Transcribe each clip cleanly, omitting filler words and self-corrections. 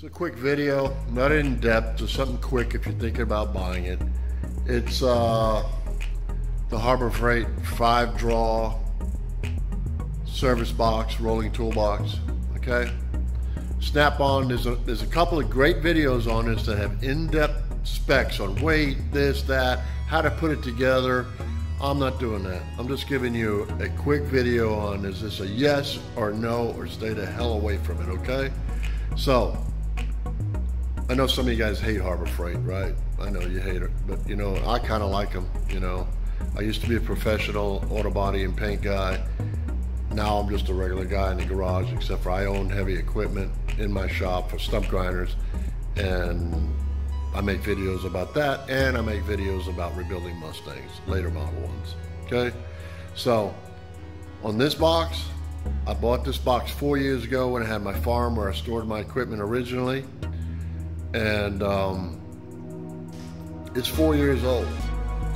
It's a quick video, not in depth, just something quick if you're thinking about buying it. It's the Harbor Freight 5-draw service box, rolling toolbox, okay? Snap-on, there's a couple of great videos on this that have in-depth specs on weight, this, that, how to put it together. I'm not doing that. I'm just giving you a quick video on, is this a yes or no, or stay the hell away from it, okay? So, I know some of you guys hate Harbor Freight, right? I know you hate it, but you know, I kind of like them, you know. I used to be a professional auto body and paint guy. Now I'm just a regular guy in the garage, except for I own heavy equipment in my shop for stump grinders, and I make videos about that, and I make videos about rebuilding Mustangs, later model ones, okay? So, on this box, I bought this box 4 years ago when I had my farm where I stored my equipment originally, and it's 4 years old.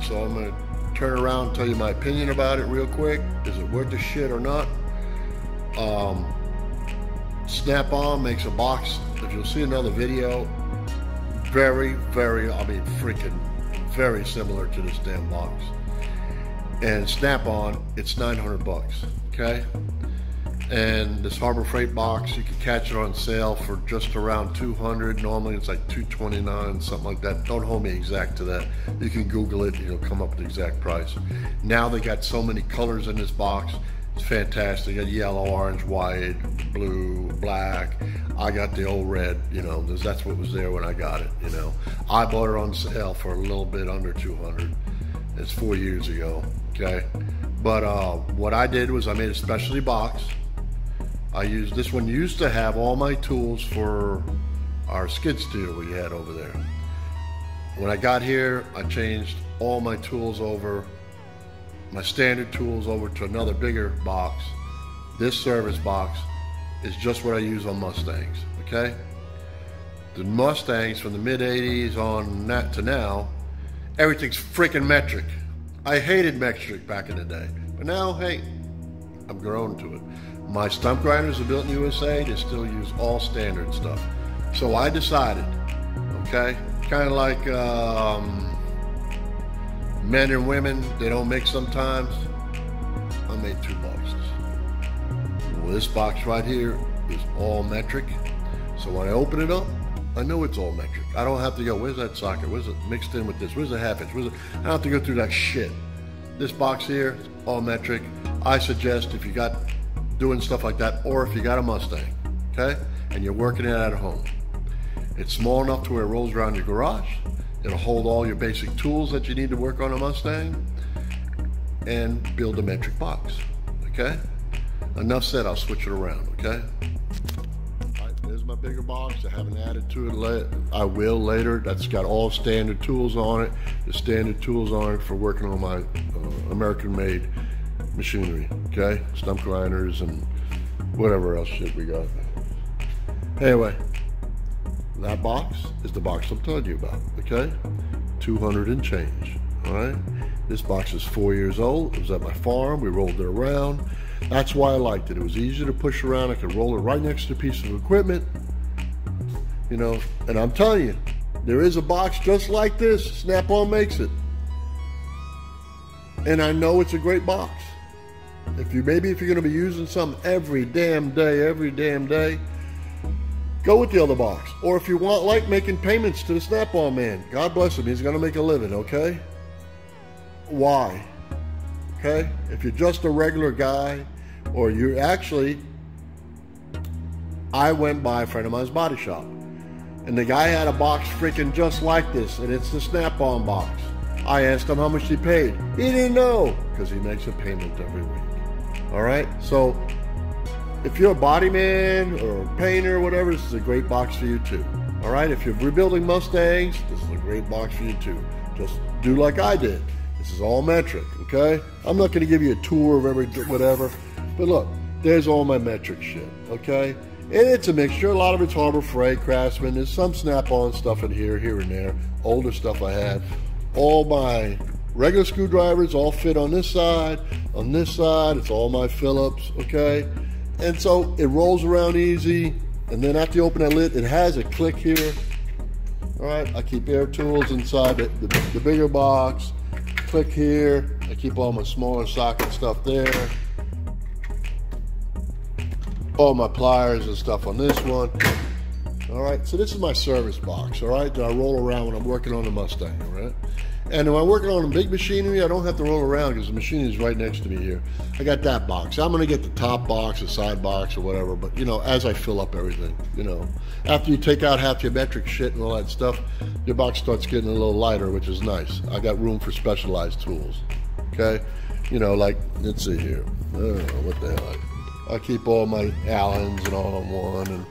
So I'm gonna turn around and tell you my opinion about it real quick. Is it worth the shit or not? Snap-on makes a box, if you'll see another video, very, I mean freaking very similar to this damn box. And Snap-on, it's 900 bucks, okay? And this Harbor Freight box, you can catch it on sale for just around 200. Normally it's like 229, something like that. Don't hold me exact to that. You can Google it, it'll come up with the exact price. Now they got so many colors in this box. It's fantastic. You got yellow, orange, white, blue, black. I got the old red, you know, that's what was there when I got it, you know. I bought it on sale for a little bit under 200. It's 4 years ago, okay? But what I did was I made a specialty box. This one used to have all my tools for our skid steer we had over there. When I got here, I changed all my tools over, my standard tools over to another bigger box. This service box is just what I use on Mustangs, okay? The Mustangs from the mid-80s on that to now, everything's freaking metric. I hated metric back in the day, but now, hey, I've grown to it. My stump grinders are built in USA, they still use all standard stuff. So I decided, okay, kind of like men and women, they don't mix sometimes. I made two boxes. Well, this box right here is all metric. So when I open it up, I know it's all metric. I don't have to go, where's that socket? Where's it mixed in with this? Where's the half inch? I don't have to go through that shit. This box here, all metric. I suggest if you got doing stuff like that, or if you got a Mustang, okay, and you're working it at home. It's small enough to where it rolls around your garage. It'll hold all your basic tools that you need to work on a Mustang, and build a metric box, okay? Enough said, I'll switch it around, okay? All right, there's my bigger box. I haven't added to it, I will later. That's got all standard tools on it. The standard tools on it for working on my American-made machinery, okay? Stump grinders and whatever else shit we got. Anyway, that box is the box I'm telling you about, okay? 200 and change, all right? This box is 4 years old. It was at my farm. We rolled it around. That's why I liked it. It was easy to push around. I could roll it right next to a piece of equipment, you know? And I'm telling you, there is a box just like this. Snap-on makes it. And I know it's a great box. If you're going to be using something every damn day, go with the other box. Or if you like making payments to the Snap-on man, God bless him, he's going to make a living, okay? Why? Okay? If you're just a regular guy, or you're actually, I went by a friend of mine's body shop, and the guy had a box freaking just like this, and it's the Snap-on box. I asked him how much he paid. He didn't know, because he makes a payment every week. All right, so if you're a body man or a painter or whatever, this is a great box for you too. All right, if you're rebuilding Mustangs, this is a great box for you too. Just do like I did. This is all metric, okay? I'm not going to give you a tour of every whatever, but look, there's all my metric shit, okay? And it's a mixture. A lot of it's Harbor Freight, Craftsman. There's some Snap-on stuff in here and there. Older stuff I had. All my regular screwdrivers all fit on this side. It's all my Phillips, okay? And so it rolls around easy. And then after you open that lid, it has a click here. All right, I keep air tools inside the bigger box. Click here. I keep all my smaller socket stuff there. All my pliers and stuff on this one. All right, so this is my service box, all right, that I roll around when I'm working on the Mustang, all right? And when I'm working on big machinery, I don't have to roll around because the machinery is right next to me here. I got that box. I'm gonna get the top box, the side box, or whatever, but you know, as I fill up everything, you know. After you take out half your metric shit and all that stuff, your box starts getting a little lighter, which is nice. I got room for specialized tools, okay? You know, like, let's see here. I don't know, what the hell. I keep all my Allens and all in one, and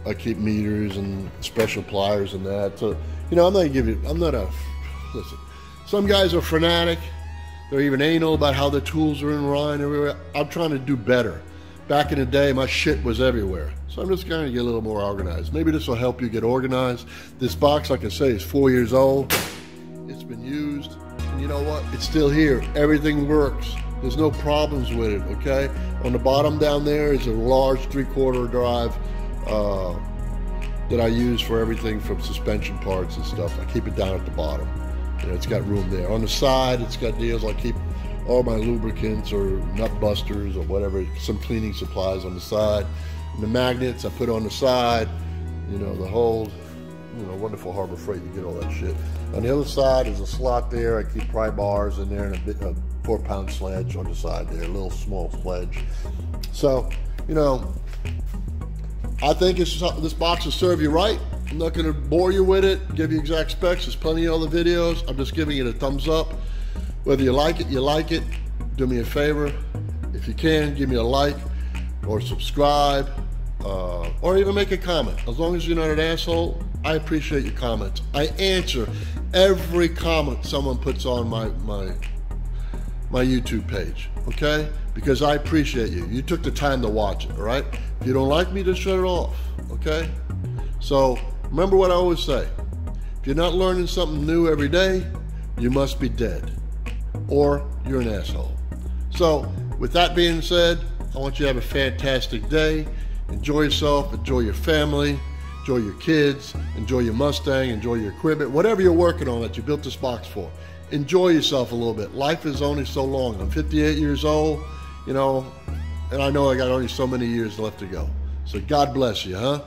I keep meters and special pliers and that. So, you know, listen, some guys are fanatic. They're even anal about how the tools are in line everywhere. I'm trying to do better. Back in the day, my shit was everywhere. So I'm just going to get a little more organized. Maybe this will help you get organized. This box, like I say, is 4 years old. It's been used. And you know what? It's still here. Everything works. There's no problems with it, okay? On the bottom down there is a large 3/4 drive that I use for everything from suspension parts and stuff. I keep it down at the bottom. You know, it's got room there. On the side, it's got deals. I keep all my lubricants or nut busters or whatever, some cleaning supplies on the side. And the magnets I put on the side. You know, the whole, you know, wonderful Harbor Freight, you get all that shit. On the other side is a slot there. I keep pry bars in there and a 4-pound sledge on the side there, a little small sledge. So, you know, I think this box will serve you right. I'm not going to bore you with it, give you exact specs. There's plenty of other videos. I'm just giving it a thumbs up. Whether you like it, you like it. Do me a favor. If you can, give me a like or subscribe or even make a comment. As long as you're not an asshole, I appreciate your comments. I answer every comment someone puts on my YouTube page, okay? Because I appreciate you. You took the time to watch it, all right? If you don't like me, just shut it off, okay? So remember what I always say. If you're not learning something new every day, you must be dead or you're an asshole. So with that being said, I want you to have a fantastic day. Enjoy yourself, enjoy your family, enjoy your kids, enjoy your Mustang, enjoy your equipment, whatever you're working on that you built this box for. Enjoy yourself a little bit. Life is only so long. I'm 58 years old, you know, and I know I got only so many years left to go. So God bless you, huh?